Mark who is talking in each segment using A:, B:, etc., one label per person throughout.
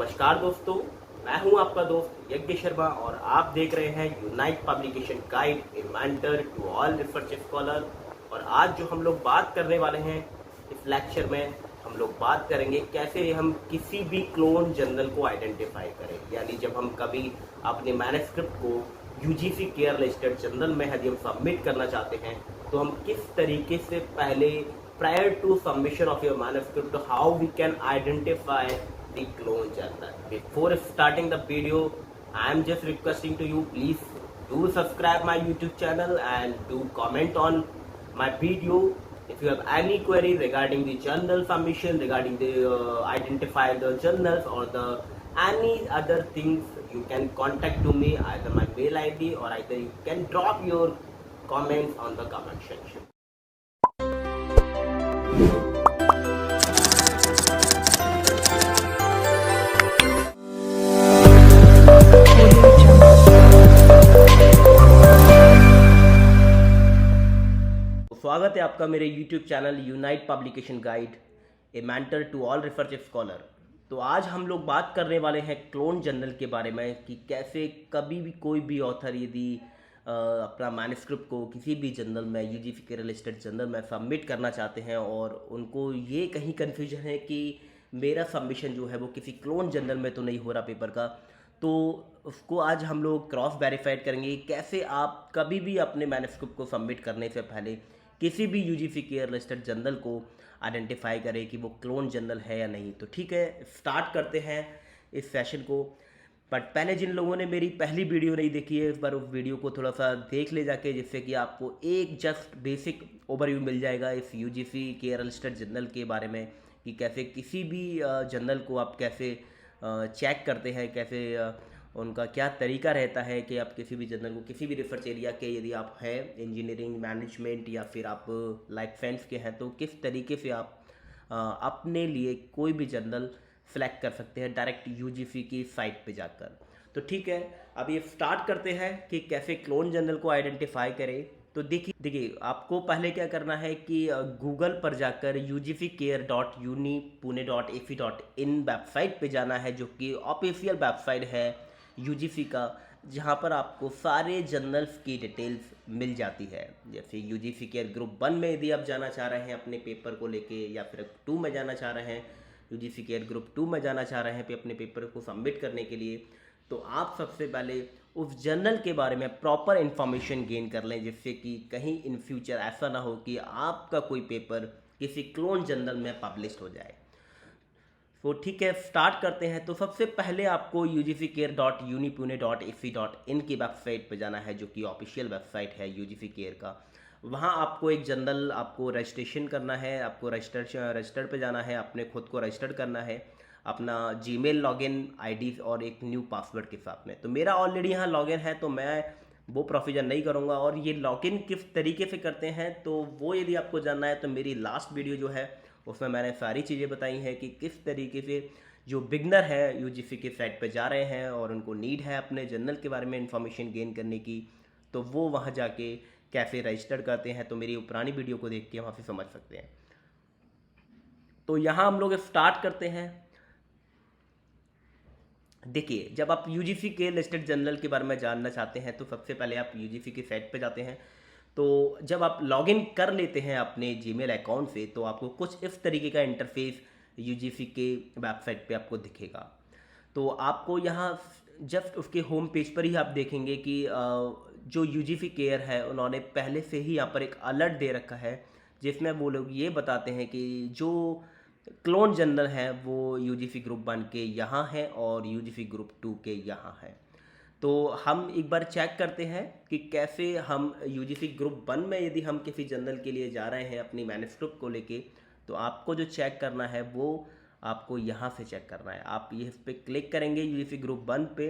A: नमस्कार दोस्तों, मैं हूं आपका दोस्त यज्ञ शर्मा और आप देख रहे हैं unite publication guide a mentor to all research scholar. और आज जो हम लोग बात करने वाले हैं इस लेक्चर में, हम लोग बात करेंगे कैसे हम किसी भी क्लोन जर्नल को आइडेंटिफाई करें। यानी जब हम कभी अपने मैन्युस्क्रिप्ट को यूजीसी केयर लिस्टेड जर्नल में यदि हम सबमिट करना चाहते हैं तो हम किस तरीके से पहले prior to submission of your manuscript how we can identify the clone journal. Before starting the video, I am just requesting to you, please do subscribe my YouTube channel and do comment on my video. If you have any query regarding the journal submission, regarding the identify the journals or the any other things, you can contact to me either my mail ID or either you can drop your comments on the comment section. स्वागत है आपका मेरे YouTube channel unite publication guide a mentor to all research scholar. तो आज हम लोग बात करने वाले हैं क्लोन जर्नल के बारे में कि कैसे कभी भी कोई भी ऑथर यदि अपना मैन्युस्क्रिप्ट को किसी भी जर्नल में यूजीसी केयर लिस्टेड जर्नल में सबमिट करना चाहते हैं और उनको ये कहीं कन्फ्यूजन है कि मेरा सबमिशन जो है वो किसी क्लोन जर्नल में तो नहीं हो रहा पेपर का, तो उसको आज हम लोग क्रॉस वेरीफाइड करेंगे कैसे आप कभी भी अपने मैन्युस्क्रिप्ट को सबमिट करने से पहले किसी भी यूजीसी केयर लिस्टेड जर्नल को आइडेंटिफाई करें कि वो क्लोन जर्नल है या नहीं। तो ठीक है, स्टार्ट करते हैं इस सेशन को। बट पहले जिन लोगों ने मेरी पहली वीडियो नहीं देखी है, इस बार उस वीडियो को थोड़ा सा देख ले जाके, जिससे कि आपको एक जस्ट बेसिक ओवरव्यू मिल जाएगा इस यूजीसी केयर लिस्टेड जर्नल के बारे में कि कैसे किसी भी जर्नल को आप कैसे चेक करते हैं, कैसे उनका क्या तरीका रहता है कि आप किसी भी जर्नल को किसी भी रिसर्च एरिया के यदि आप हैं इंजीनियरिंग मैनेजमेंट या फिर आप लाइफ साइंस के हैं तो किस तरीके से आप अपने लिए कोई भी जर्नल सेलेक्ट कर सकते हैं डायरेक्ट यूजीसी की साइट पे जाकर। तो ठीक है, अब ये स्टार्ट करते हैं कि कैसे क्लोन जर्नल को आइडेंटिफाई करें। तो देखिए आपको पहले क्या करना है कि गूगल पर जाकर ugcare.unipune.ac.in वेबसाइट पे जाना है, जो कि ऑफिशियल वेबसाइट है यूजीसी का, जहाँ पर आपको सारे जर्नल्स की डिटेल्स मिल जाती है। जैसे यूजीसी केयर ग्रुप 1 में यदि आप जाना चाह रहे हैं अपने पेपर को लेके, या फिर 2 में जाना चाह रहे हैं, यूजीसी केयर ग्रुप 2 में जाना चाह रहे हैं अपने पेपर को सबमिट करने के लिए, तो आप सबसे पहले उस जर्नल के बारे में प्रॉपर इन्फॉर्मेशन गेन कर लें, जिससे कि कहीं इन फ्यूचर ऐसा ना हो कि आपका कोई पेपर किसी क्लोन जर्नल में पब्लिश हो जाए। तो ठीक है, स्टार्ट करते हैं। तो सबसे पहले आपको ugcare.unipune.ac.in की वेबसाइट पे जाना है, जो कि ऑफिशियल वेबसाइट है यूजीसी केयर का। वहाँ आपको एक जर्नल आपको रजिस्ट्रेशन करना है, आपको रजिस्टर पे जाना है, अपने खुद को रजिस्टर करना है अपना जीमेल लॉगिन आईडी और एक न्यू पासवर्ड के साथ में। तो मेरा ऑलरेडी यहाँ लॉगिन है तो मैं वो प्रोसीजर नहीं करूँगा। और ये लॉगिन किस तरीके से करते हैं तो वो यदि आपको जानना है तो मेरी लास्ट वीडियो जो है उसमें मैंने सारी चीज़ें बताई हैं कि किस तरीके से जो बिगनर है यूजीसी के साइट पे जा रहे हैं और उनको नीड है अपने जर्नल के बारे में इंफॉर्मेशन गेन करने की, तो वो वहाँ जाके कैसे रजिस्टर करते हैं। तो मेरी पुरानी वीडियो को देख के वहाँ से समझ सकते हैं। तो यहाँ हम लोग स्टार्ट करते हैं। देखिए, जब आप यूजीसी के लिस्टेड जर्नल के बारे में जानना चाहते हैं तो सबसे पहले आप यूजीसी की साइट पे जाते हैं। तो जब आप लॉगिन कर लेते हैं अपने जीमेल अकाउंट से तो आपको कुछ इस तरीके का इंटरफेस यूजीसी के वेबसाइट पे आपको दिखेगा। तो आपको यहाँ जस्ट उसके होम पेज पर ही आप देखेंगे कि जो यूजीसी केयर है उन्होंने पहले से ही यहाँ पर एक अलर्ट दे रखा है, जिसमें वो लोग ये बताते हैं कि जो क्लोन जर्नल है वो यूजीसी ग्रुप 1 के यहाँ है और यूजीसी ग्रुप 2 के यहाँ है। तो हम एक बार चेक करते हैं कि कैसे हम यूजीसी ग्रुप 1 में यदि हम किसी जर्नल के लिए जा रहे हैं अपनी मैन्युस्क्रिप्ट को लेके, तो आपको जो चेक करना है वो आपको यहाँ से चेक करना है। आप ये इस पर क्लिक करेंगे यूजीसी ग्रुप 1 पे,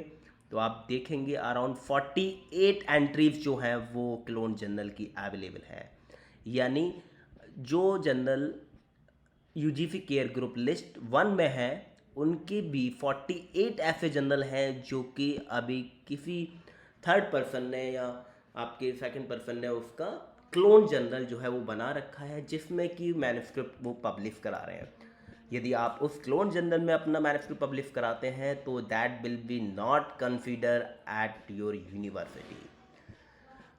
A: तो आप देखेंगे अराउंड 48 एंट्रीज जो हैं वो क्लोन जर्नल की अवेलेबल है। यानी जो journal UGC care group list 1 में है उनके भी 48 ऐसे जर्नल हैं जो कि अभी किसी थर्ड पर्सन ने या आपके सेकंड पर्सन ने उसका क्लोन जर्नल जो है वो बना रखा है, जिसमें कि मैन्युस्क्रिप्ट वो पब्लिश करा रहे हैं। यदि आप उस क्लोन जर्नल में अपना मैन्युस्क्रिप्ट पब्लिश कराते हैं तो that will B not consider at your university.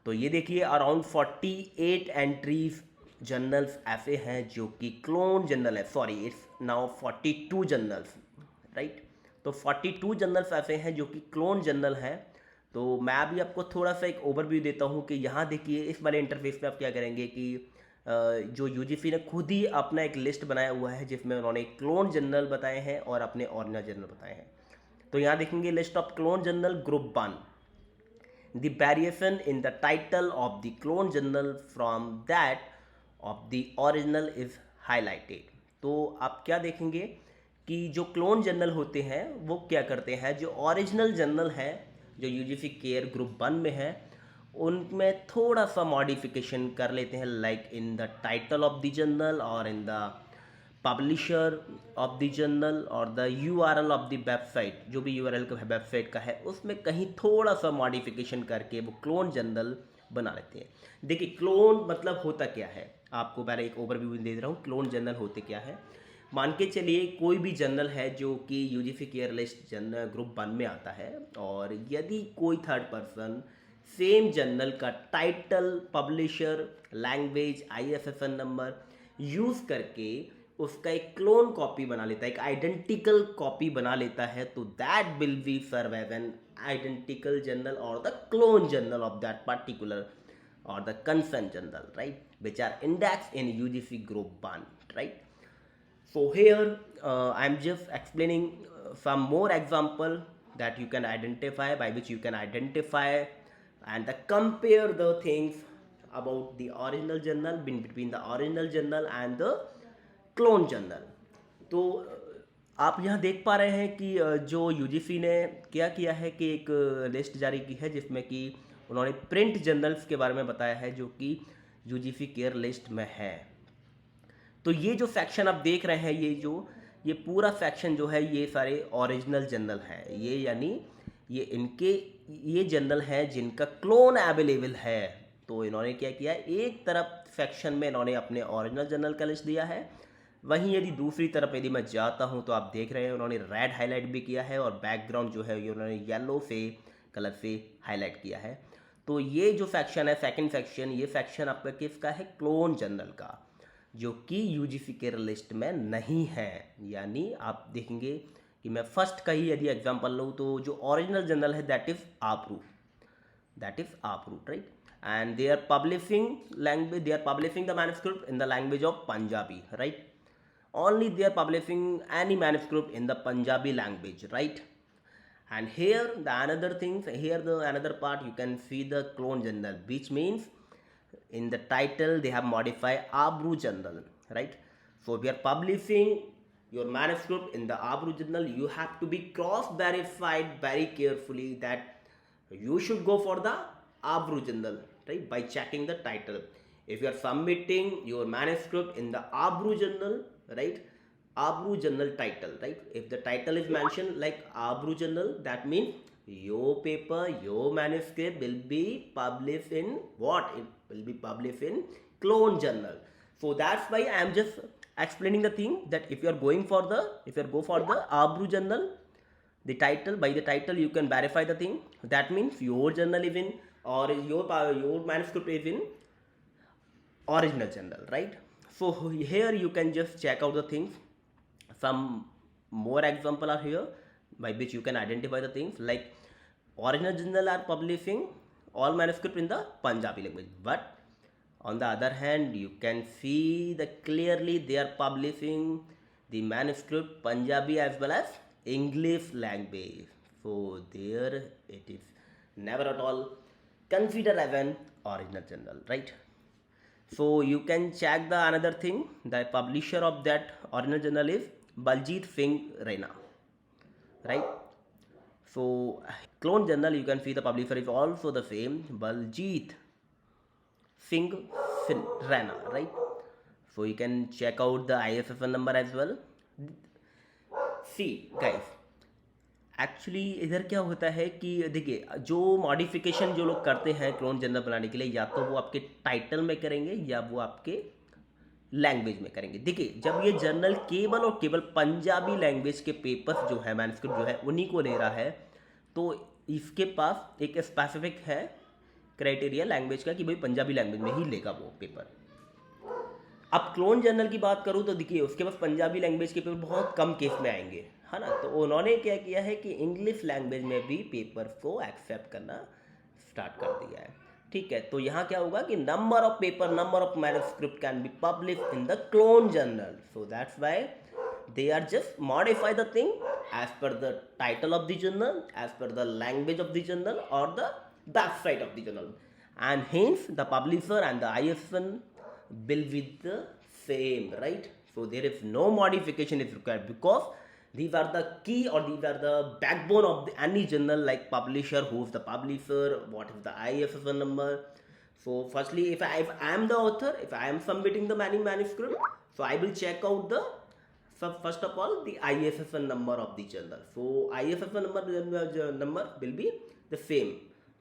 A: तो ये देखिए अराउंड 48 एंट्रीज जर्नल्स ऐसे हैं जो कि क्लोन जर्नल है, sorry it's now 42 journals, right. तो 42 जर्नल्स ऐसे हैं जो कि क्लोन जर्नल हैं। तो मैं अभी आपको थोड़ा सा एक ओवरव्यू देता हूँ कि यहाँ देखिए इस वाले इंटरफेस पे आप क्या करेंगे कि जो यूजीसी ने खुद ही अपना एक लिस्ट बनाया हुआ है जिसमें उन्होंने क्लोन जर्नल बताए हैं और अपने ओरिजिनल जर्नल बताए हैं। तो यहाँ देखेंगे list of clone journal group 1, the variation in the title of the clone journal from that of the original is highlighted। तो आप क्या देखेंगे कि जो क्लोन जर्नल होते हैं वो क्या करते हैं, जो ओरिजिनल जर्नल है जो यूजीसी केयर ग्रुप 1 में है उनमें थोड़ा सा मॉडिफिकेशन कर लेते हैं, like in the title of the journal और in the publisher of the journal और the URL of the website, जो भी यूआरएल का वेबसाइट का है उसमें कहीं थोड़ा सा मॉडिफिकेशन करके वो क्लोन जर्नल बना लेते हैं। देखिए क्लोन मतलब होता क्या है, आपको पहले एक ओवरव्यू दे रहा हूँ क्लोन जर्नल होते क्या है। मान के चलिए कोई भी जर्नल है जो कि UGC care list journal group 1 में आता है और यदि कोई थर्ड पर्सन सेम जर्नल का title, publisher, language, ISSN number use करके उसका एक क्लोन कॉपी बना लेता है, एक आइडेंटिकल कॉपी बना लेता है, तो that will be serve as an identical journal और the clone journal of that particular or the concerned journal, right, which are indexed in UGC group 1, right. So here I am just explaining some more example that you can identify, by which you can identify and compare the things about the original journal, between the original journal and the clone journal। तो आप यहाँ देख पा रहे हैं कि जो UGC ने क्या किया है कि एक लिस्ट जारी की है जिसमें कि उन्होंने प्रिंट जर्नल्स के बारे में बताया है जो कि यूजीसी केयर लिस्ट में है। तो ये जो सेक्शन आप देख रहे हैं, ये पूरा सेक्शन जो है ये सारे ओरिजिनल जर्नल हैं, ये यानी ये जर्नल हैं जिनका क्लोन अवेलेबल है। तो इन्होंने क्या किया, एक तरफ सेक्शन में इन्होंने अपने ओरिजिनल जर्नल का लिस्ट दिया है, वहीं यदि दूसरी तरफ यदि मैं जाता हूं तो आप देख रहे हैं उन्होंने रेड हाईलाइट भी किया है और बैकग्राउंड जो है ये उन्होंने येलो से कलर से हाईलाइट किया है। तो ये जो सेक्शन है, सेकंड सेक्शन, ये सेक्शन आपका किसका है, क्लोन जर्नल का, जो कि यूजीसी केयर लिस्ट में नहीं है। यानी आप देखेंगे कि मैं फर्स्ट का ही यदि एग्जांपल लूँ तो जो ओरिजिनल जर्नल है that is uproot, right, and they are publishing the manuscript in the language of Punjabi, right, only they are publishing any manuscript in the Punjabi language, right. And here the another part you can see the clone journal, which means in the title they have modified Abru journal, right. So if you are publishing your manuscript in the Abru journal, you have to be cross verified very carefully that you should go for the Abru journal, right, by checking the title. If you are submitting your manuscript in the Abru journal, right, Abru journal title, right, if the title is mentioned like Abru journal, that means your paper, your manuscript will be published in what? It will be published in clone journal. So that's why I am just explaining the thing that if you go for the Abru journal, the title, by the title you can verify the thing, that means your journal is in, or your manuscript is in original journal, right. So here you can just check out the things. Some more example are here by which you can identify the things, like original journal are publishing all manuscript in the Punjabi language, but on the other hand you can see that clearly they are publishing the manuscript Punjabi as well as English language. So there it is never at all considered as an original journal, right. So you can check the another thing, the publisher of that original journal is Baljit Singh Raina, right. So clone journal you can see the publisher is also the same, Baljit Singh Raina, right. So you can check out the ISSN number as well. See guys, actually इधर क्या होता है कि देखिए जो modification जो लोग करते हैं क्लोन जर्नल बनाने के लिए, या तो वो आपके टाइटल में करेंगे या वो आपके लैंग्वेज में करेंगे। देखिए जब ये जर्नल केवल और केवल पंजाबी लैंग्वेज के पेपर्स जो है मैन्युस्क्रिप्ट जो है उन्हीं को ले रहा है, तो इसके पास एक स्पेसिफिक है क्राइटेरिया लैंग्वेज का कि भाई पंजाबी लैंग्वेज में ही लेगा वो पेपर। अब क्लोन जर्नल की बात करूँ तो देखिए उसके पास पंजाबी लैंग्वेज के पेपर बहुत कम केस में आएंगे, है ना। तो उन्होंने क्या किया है कि इंग्लिश लैंग्वेज में भी पेपर्स को एक्सेप्ट करना स्टार्ट कर दिया है। ठीक है, तो यहाँ क्या होगा कि number of paper, number of manuscript can be publish in the clone journal, so that's why they are just modify the thing as per the title of the journal, as per the language of the journal or the website of the journal, and hence the publisher and the ISN will be the same, right? So there is no modification is required because these are the key or these are the backbone of the, any journal, like publisher, who's the publisher, what is the ISSN number. So firstly, if I am the author, if I am submitting the manuscript, so I will check out the first of all the ISSN number of the journal. So ISSN number will be the same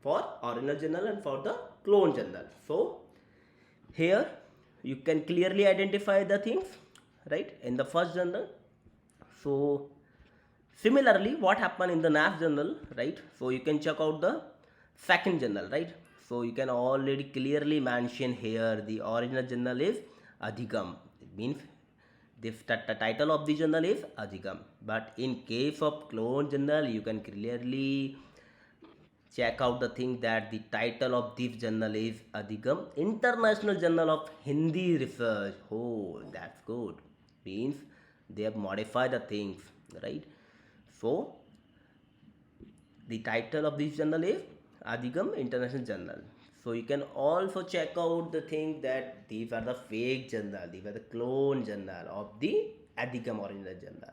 A: for original journal and for the clone journal. So here you can clearly identify the things, right, in the first journal. So similarly what happened in the NAS journal, right? So you can check out the second journal, right? So you can already clearly mention here the original journal is Adhigam. It means the title of the journal is Adhigam. But in case of clone journal, you can clearly check out the thing that the title of this journal is Adhigam International Journal of Hindi Research. Oh, that's good. Means they have modified the things, right? So the title of this journal is Adhigam International Journal. So you can also check out the thing that these are the fake journal, these are the clone journal of the Adhigam original journal.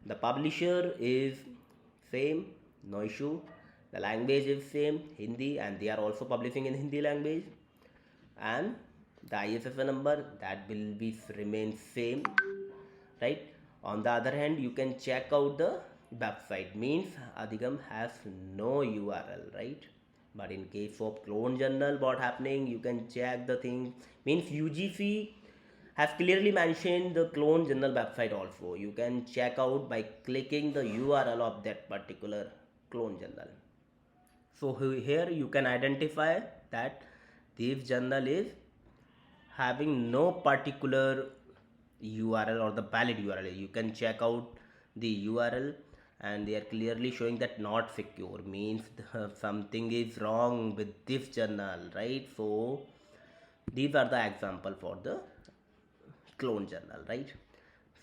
A: The publisher is same, no issue. The language is same, Hindi, and they are also publishing in Hindi language. And the ISSN number that will be remain same, right? On the other hand, you can check out the website, means Adhigam has no URL, right? But in case of clone journal, what happening, you can check the thing, means UGC has clearly mentioned the clone journal website also. You can check out by clicking the URL of that particular clone journal. So here you can identify that this journal is having no particular URL or the valid URL. You can check out the URL and they are clearly showing that not secure, means something is wrong with this journal, right? So these are the example for the clone journal, right?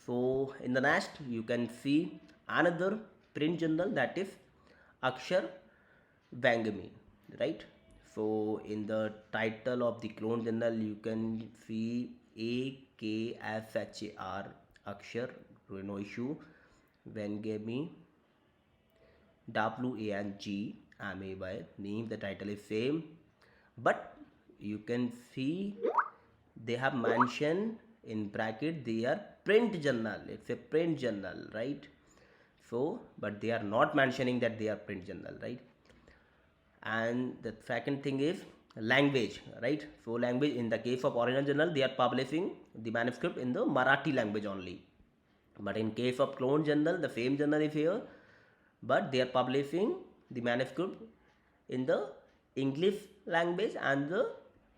A: So in the next you can see another print journal, that is Akshar Vangami, right? So in the title of the clone journal you can see AKSHAR Akshar, no issue, Vangami WANGMAY, name, the title is same, but you can see they have mentioned in bracket they are print journal, it's a print journal, right? So but they are not mentioning that they are print journal, right? And the second thing is language, right? So language, in the case of original journal they are publishing the manuscript in the Marathi language only, but in case of clone journal the same journal is here, but they are publishing the manuscript in the English language and the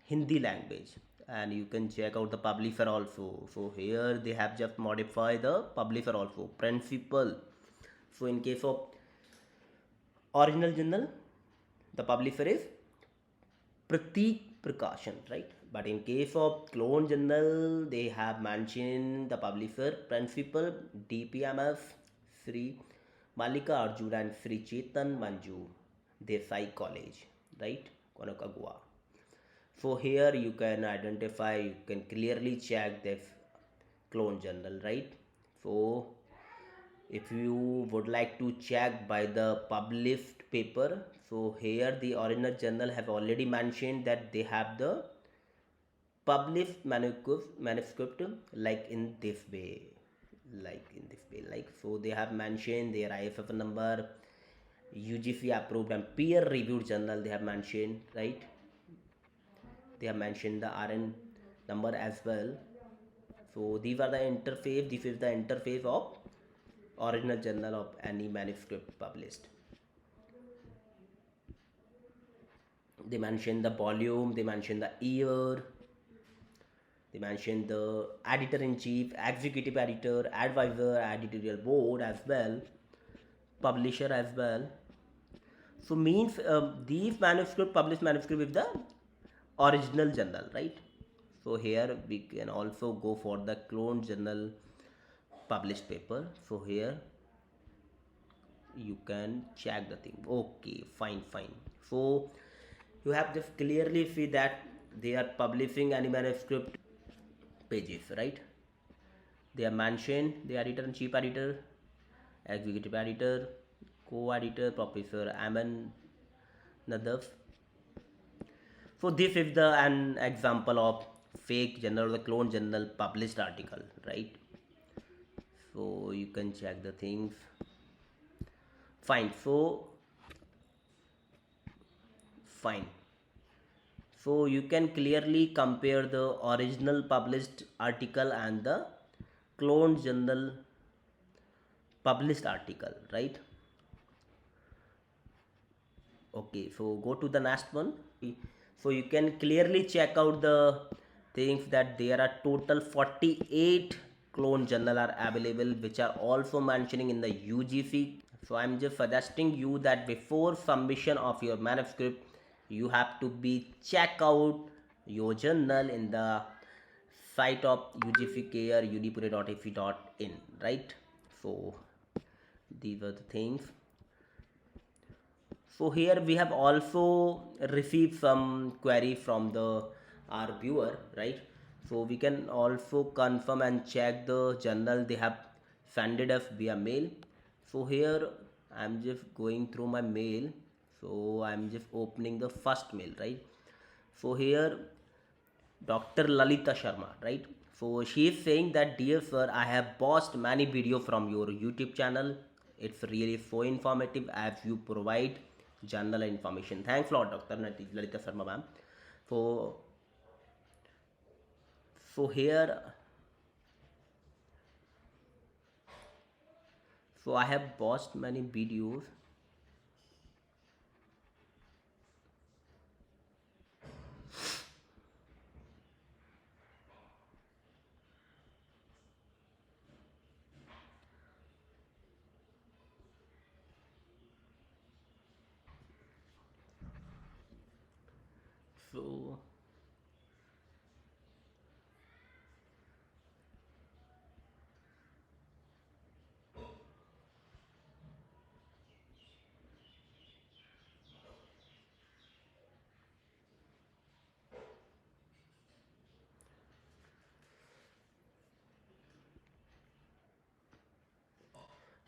A: Hindi language. And you can check out the publisher also. So here they have just modified the publisher also, principal. So in case of original journal the publisher is Prateek Prakashan, right? But in case of clone journal they have mentioned the publisher principal DPMS Sri Malika Arjun and Sri Chetan Manju Desai College, right? Konakagoa. So here you can identify, you can clearly check this clone journal, right? So if you would like to check by the published paper, so here the original journal have already mentioned that they have the published manuscript like in this way, like so they have mentioned their ISSN number, UGC approved and peer reviewed journal they have mentioned, right? They have mentioned the RN number as well, So these are the interface. This is the interface of original journal of any manuscript published. They mention the volume, they mention the year, they mention the editor-in-chief, executive editor, advisor, editorial board as well, publisher as well. So means these manuscript, published manuscript with the original journal, right? So here we can also go for the clone journal published paper. So here you can check the thing. Okay, fine. So you have just clearly see that they are publishing any manuscript pages, right? They are mentioned the editor and chief editor, executive editor, co-editor, Professor Aman Nadav. So this is the an example of fake journal, the clone journal published article, right? So you can check the things. Fine. So fine. So you can clearly compare the original published article and the clone journal published article, right? Okay, so go to the next one. So you can clearly check out the things that there are total 48 clone journal are available, which are also mentioning in the UGC. So I'm just suggesting you that before submission of your manuscript, you have to be check out your journal in the site of UGC care unipune.ac.in, right? So these are the things. So here we have also received some query from the our viewer, right? So we can also confirm and check the journal they have sent us via mail. So here I'm just going through my mail. So I'm just opening the first mail, right? So here Dr. Lalita Sharma, right? So she is saying that, dear sir, I have watched many videos from your YouTube channel. It's really so informative as you provide journal information. Thanks a lot, Dr. Lalita Sharma, ma'am. So, so here, so I have watched many videos. So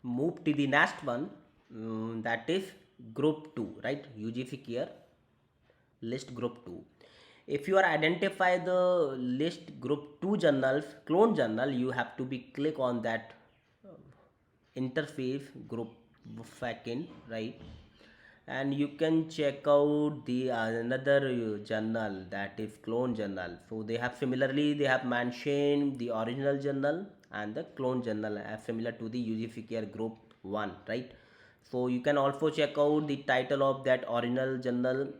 A: move to the next one, that is group 2, right? UGC care list group 2. If you are identify the list group 2 journals, clone journal, you have to be click on that interface group second, right? And you can check out the another journal, that is clone journal. So they have similarly they have mentioned the original journal and the clone journal as similar to the UGC care group 1, right? So you can also check out the title of that original journal,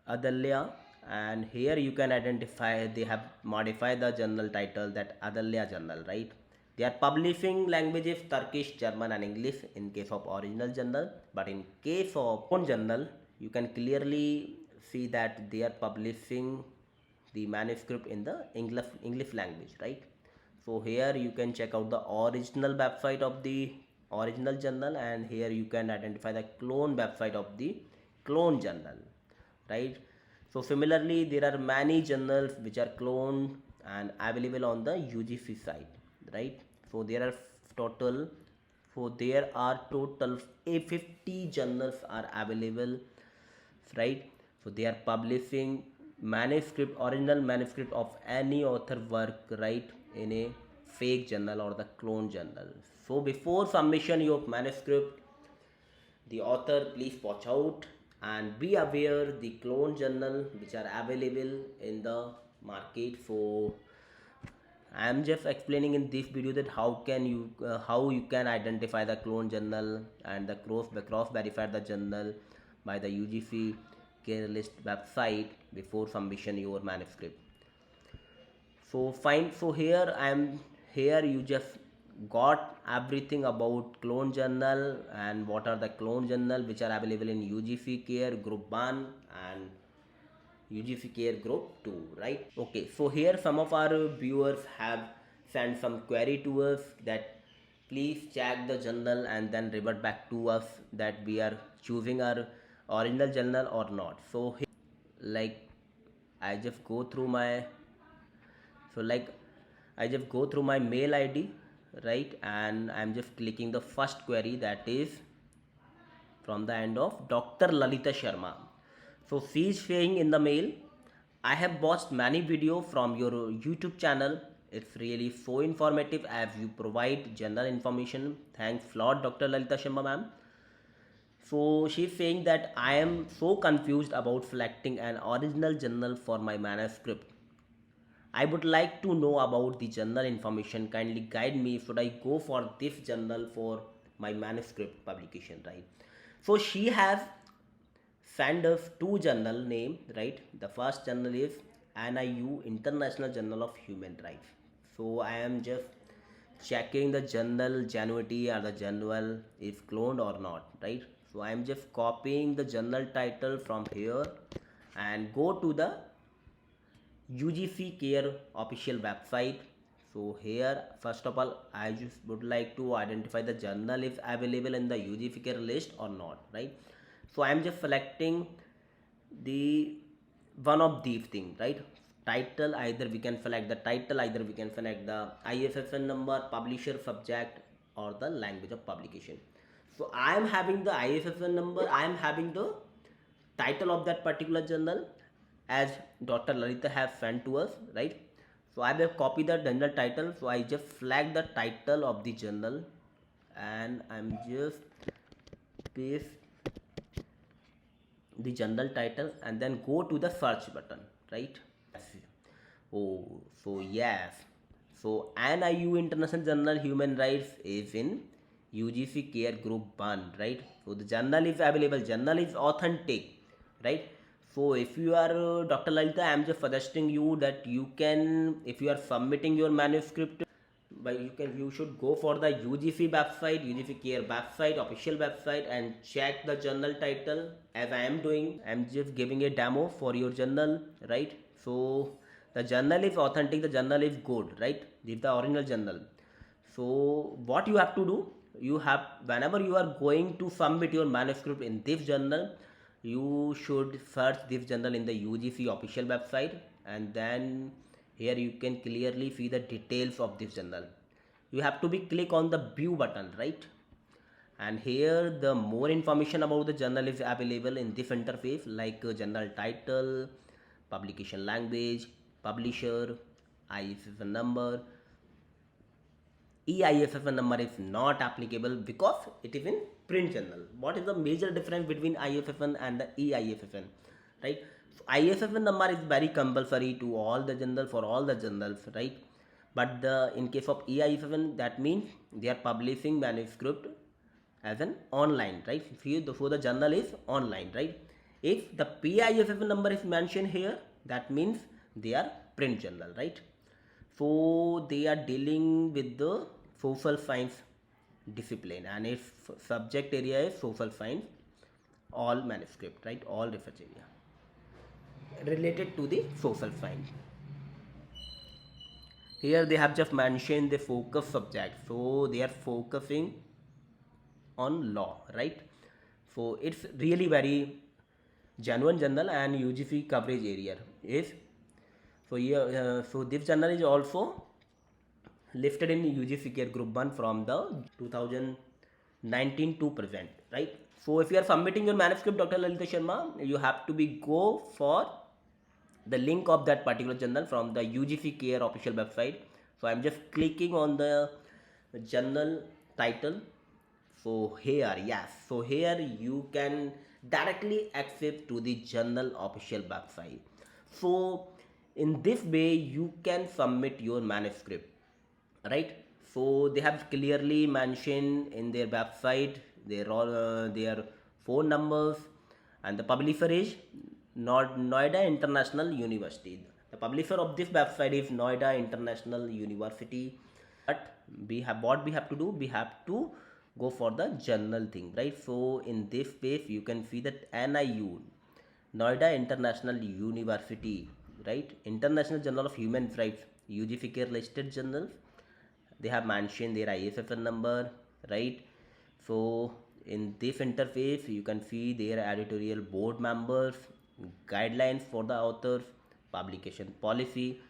A: Adalya, and here you can identify they have modified the journal title, that Adalya journal, right? They are publishing languages Turkish, German and English in case of original journal, but in case of own journal you can clearly see that they are publishing the manuscript in the English language, right? So here you can check out the original website of the original journal, and here you can identify the clone website of the clone journal, right? So similarly there are many journals which are cloned and available on the UGC site, right? So there are total, so there are total 50 journals are available, right? So they are publishing manuscript, original manuscript of any author work, right, in a fake journal or the clone journal. So before submission your manuscript, the author please watch out and be aware the clone journal which are available in the market. So I am just explaining in this video that how you can identify the clone journal and the cross verify the journal by the UGC care list website before submission your manuscript. So fine. So here you just got everything about clone journal and what are the clone journal which are available in UGC care group 1 and UGC care group 2, right? Okay, so here some of our viewers have sent some query to us that please check the journal and then revert back to us that we are choosing our original journal or not. So here, like I just go through my I just go through my mail ID, right, and I'm just clicking the first query that is from the end of Dr. Lalita Sharma. So she is saying in the mail, I have watched many videos from your YouTube channel. It's really so informative as you provide general information. Thanks a lot, Dr. Lalita Sharma ma'am. So she's saying that I am so confused about selecting an original journal for my manuscript. I would like to know about the journal information. Kindly guide me. Should I go for this journal for my manuscript publication, right? So she has sent us two journal name, right? The first journal is NIU International Journal of Human Rights. So I am just checking the journal genuinity or the journal is cloned or not, right? So I am just copying the journal title from here and go to the UGC care official website. So here first of all I just would like to identify the journal is available in the UGC care list or not, right? So I am just selecting the one of these things, right? Title, either we can select the title, either we can select the ISSN number, publisher, subject, or the language of publication. So I am having the ISSN number, I am having the title of that particular journal as Dr. Lalita has sent to us, right? So I will copy the journal title. So I just flag the title of the journal and I'm just paste the journal title and then go to the search button, right? Oh, so yes. So NIU International Journal Human Rights is in UGC Care Group 1, right? So the journal is available, journal is authentic, right? So if you are Dr. Lalita, I am just suggesting you that you can, if you are submitting your manuscript, but you should go for the UGC website, UGC Care website, official website, and check the journal title as I am doing. I am just giving a demo for your journal, right? So the journal is authentic, the journal is good, right? This is the original journal. So what you have to do, you have, whenever you are going to submit your manuscript in this journal, you should search this journal in the UGC official website, and then here you can clearly see the details of this journal. You have to be click on the view button, right? And here the more information about the journal is available in this interface, like journal title, publication language, publisher, ISSN number. EISSN number is not applicable because it is in print journal. What is the major difference between ISSN and the EISSN, right? So ISSN number is very compulsory to all the journals, for all the journals, right? But in case of EISSN, that means they are publishing manuscript as an online, right? So the journal is online, right? If the PISSN number is mentioned here, that means they are print journal, right? So they are dealing with the social science discipline, and if subject area is social science, all manuscript, right? All research area related to the social science. Here they have just mentioned the focus subject, so they are focusing on law, right? So it's really very genuine journal, and UGC coverage area is, so here so this journal is also listed in UGC Care Group 1 from the 2019 to present, right? So if you are submitting your manuscript, Dr. Lalita Sharma, you have to be go for the link of that particular journal from the UGC Care official website. So I'm just clicking on the journal title. So here, yes, so here you can directly access to the journal official website. So In this way you can submit your manuscript, right? So they have clearly mentioned in their website their phone numbers, and the publisher is not Noida International University. The publisher of this website is Noida International University. But what we have to do, we have to go for the journal thing, right? So in this page you can see that NIU, Noida International University, right? International Journal of Human Rights, UGC care listed journals. They have mentioned their ISSN number, right? So in this interface you can see their editorial board members, guidelines for the authors, publication policy.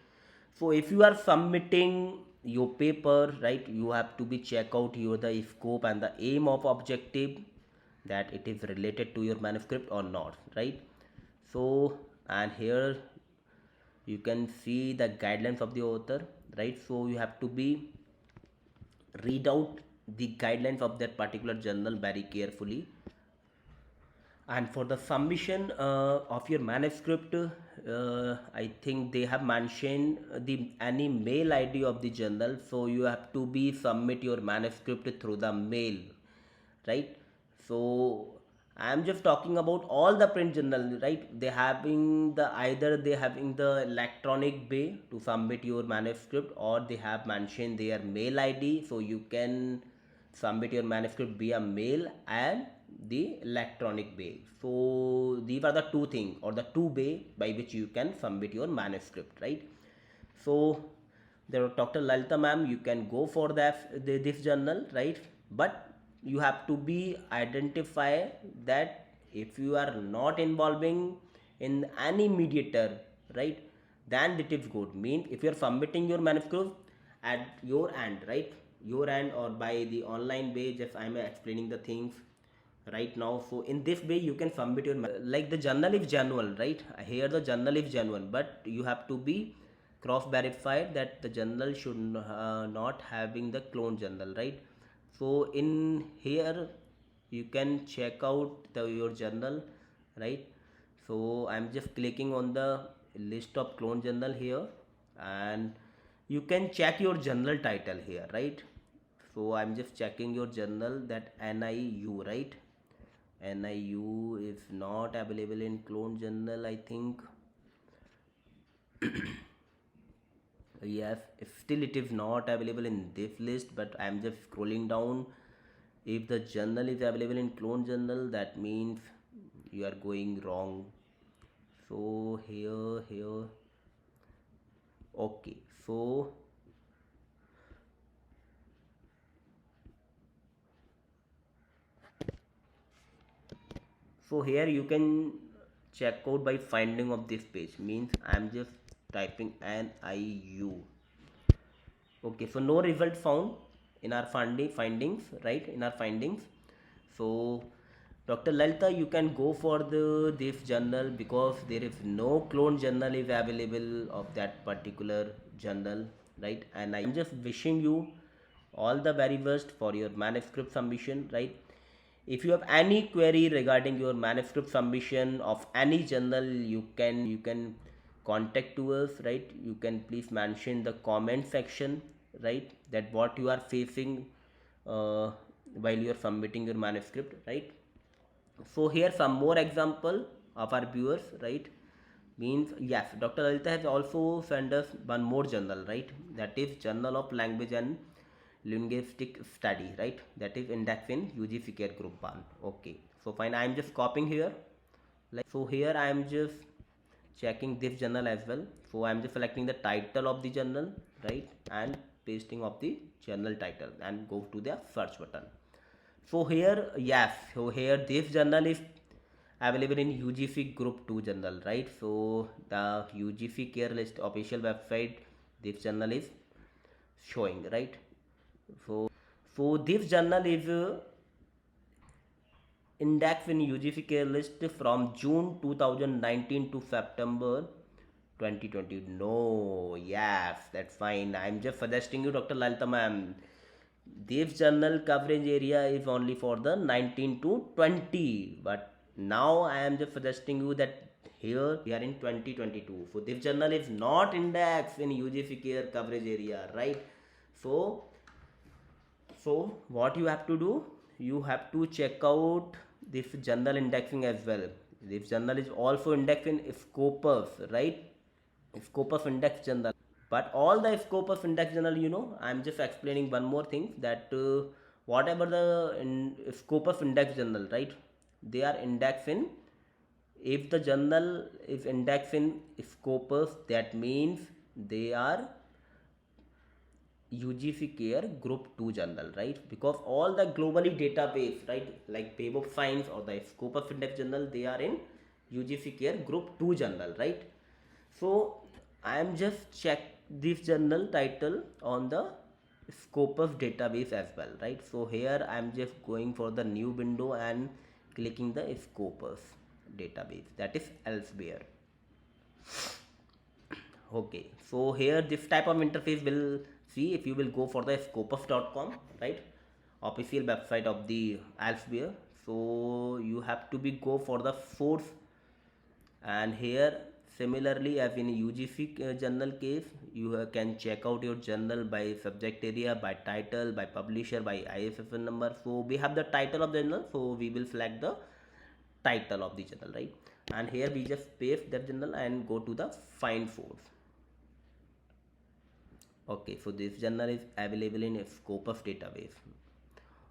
A: So if you are submitting your paper, right, you have to be check out your the scope and the aim of objective, that it is related to your manuscript or not, right? So and here you can see the guidelines of the author, right? So you have to be read out the guidelines of that particular journal very carefully. And for the submission of your manuscript, I think they have mentioned the any mail ID of the journal, so you have to be submit your manuscript through the mail, right? So I am just talking about all the print journal, right? They having the either they having the electronic way to submit your manuscript, or they have mentioned their mail ID, so you can submit your manuscript via mail and the electronic way. So these are the two things or the two way by which you can submit your manuscript, right? So there are Dr. Lalita ma'am, you can go for that this journal, right? But you have to be identify that if you are not involving in any mediator, right, then it is good. Means if you are submitting your manuscript at your end, right, your end or by the online way, just I am explaining the things right now. So in this way you can submit your like the journal is genuine, right? Here the journal is genuine, but you have to be cross verified that the journal should not having the clone journal, right? So in here you can check out your journal, right? So I'm just clicking on the list of clone journal here, and you can check your journal title here, right? So I'm just checking your journal, that NIU, right? NIU is not available in clone journal, I think. Yes, still it is not available in this list, but I'm just scrolling down. If the journal is available in clone journal, that means you are going wrong. So here, okay. So here you can check out by finding of this page. Means I'm just typing NIU. Okay, so no result found in our findings, right? In our findings. So Dr. Lalita, you can go for the this journal because there is no clone journal is available of that particular journal, right? And I'm just wishing you all the very best for your manuscript submission, right? If you have any query regarding your manuscript submission of any journal, you can contact to us, right? You can please mention the comment section, right, that what you are facing while you are submitting your manuscript, right? So here some more example of our viewers, right? Means yes, Dr. Lalita has also sent us one more journal, right? That is Journal of Language and Linguistic Study, right? That is index in UGC care group 1. Okay, so fine, I am just copying here, like so. Here I am just checking this journal as well. So I am just selecting the title of the journal, right, and pasting of the journal title and go to the search button. So here, yes, so here this journal is available in UGC group 2 journal, right? So the UGC care list official website, this journal is showing, right? So this journal is indexed in UGC care list from June 2019 to September 2020. No, yes, that's fine. I'm just suggesting you, Dr. Lalita ma'am, this journal coverage area is only for the 19 to 20, but now I am just suggesting you that here we are in 2022, so this journal is not indexed in UGC care coverage area, right? So what you have to do, you have to check out this journal indexing as well. This journal is also indexed in Scopus, right? Scopus index journal. But all the Scopus index journal, I'm just explaining one more thing, that whatever the Scopus index journal, right? They are indexed in, if the journal is indexed in Scopus, that means they are UGC Care Group 2 journal, right? Because all the globally database, right, like Web of Science or the Scopus Index journal, they are in UGC Care Group 2 journal, right? So I am just check this journal title on the Scopus database as well, right? So here I am just going for the new window and clicking the Scopus database, that is elsewhere. Okay, so here this type of interface will see if you will go for the scopus.com, right, official website of the elsewhere. So you have to be go for the source, and here similarly as in UGC journal case, you can check out your journal by subject area, by title, by publisher, by ISSN number. So we have the title of the journal, so we will select the title of the journal, right? And here we just paste that journal and go to the find source. Okay, so this journal is available in a Scopus database.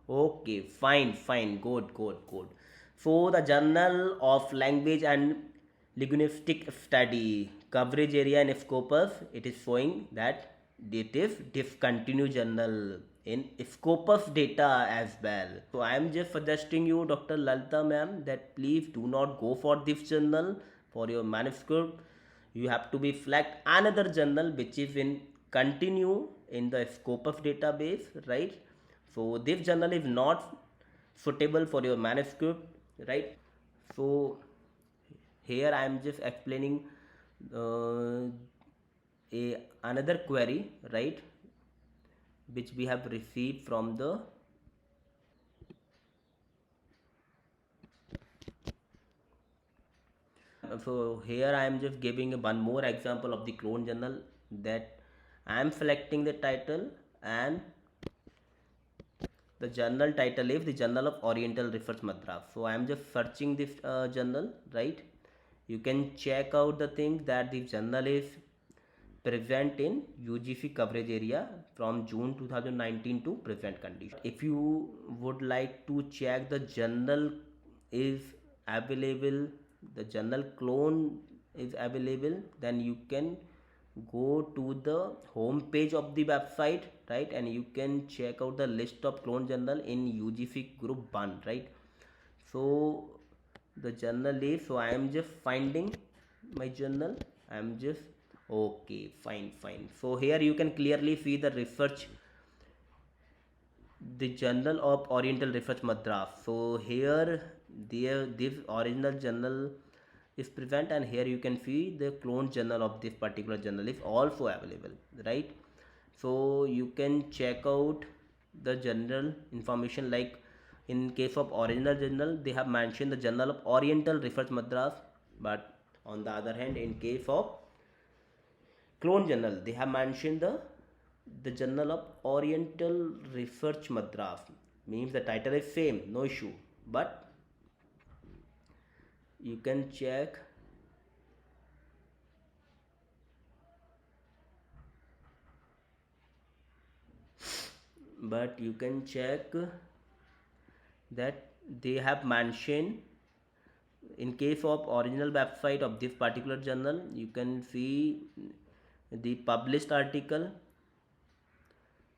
A: Okay, fine, good. So the Journal of Language and Linguistic Study coverage area in Scopus, it is showing that it is discontinued journal in Scopus data as well. So I am just suggesting you, Dr. Lalita ma'am, that please do not go for this journal for your manuscript. You have to be select another journal which is in continue in the Scopus database, right? So this journal is not suitable for your manuscript, right? So here I am just explaining uh, another query, right, which we have received from the so here I am just giving one more example of the clone journal, that I am selecting the title, and the journal title is the Journal of Oriental Research Madras. So I am just searching this journal, right? You can check out the thing that the journal is present in UGC coverage area from June 2019 to present condition. If you would like to check the journal is available, the journal clone is available, then you can go to the home page of the website, right, and you can check out the list of clone journal in UGC group 1, right? So the journal is, so I am just finding my journal, I am just okay, fine. So here you can clearly see the research, the Journal of Oriental Research Madras. So here this original journal is present, and here you can see the clone journal of this particular journal is also available, right? So you can check out the general information, like in case of original journal they have mentioned the Journal of Oriental Research Madras, but on the other hand in case of clone journal they have mentioned the Journal of Oriental Research Madras, means the title is same, no issue, but you can check that they have mentioned, in case of original website of this particular journal, you can see the published article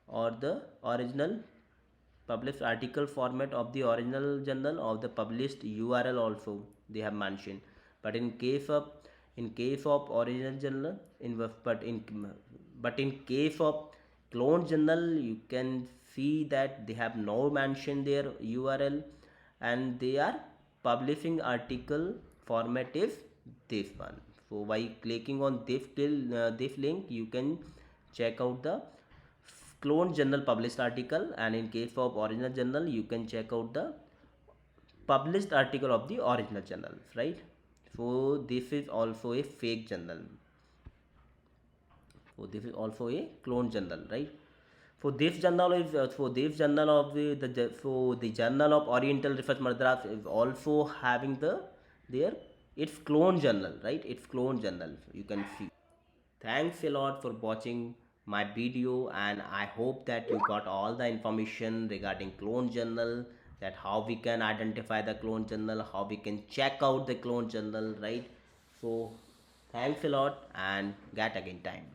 A: or the original published article format of the original journal, of the published URL also they have mentioned. But in case of original journal but in case of clone journal, you can see that they have no mentioned their URL, and they are publishing article format is this one. So by clicking on this link, you can check out the clone journal published article, and in case of original journal you can check out the published article of the original journal, right? So this is also a fake journal. So this is also a clone journal, right? For this journal is for this journal of the Journal of Oriental Research Madras is also having their its clone journal, right? Its clone journal. You can see. Thanks a lot for watching my video, and I hope that you got all the information regarding clone journal, that how we can identify the clone journal, how we can check out the clone journal, right? So thanks a lot and get again time.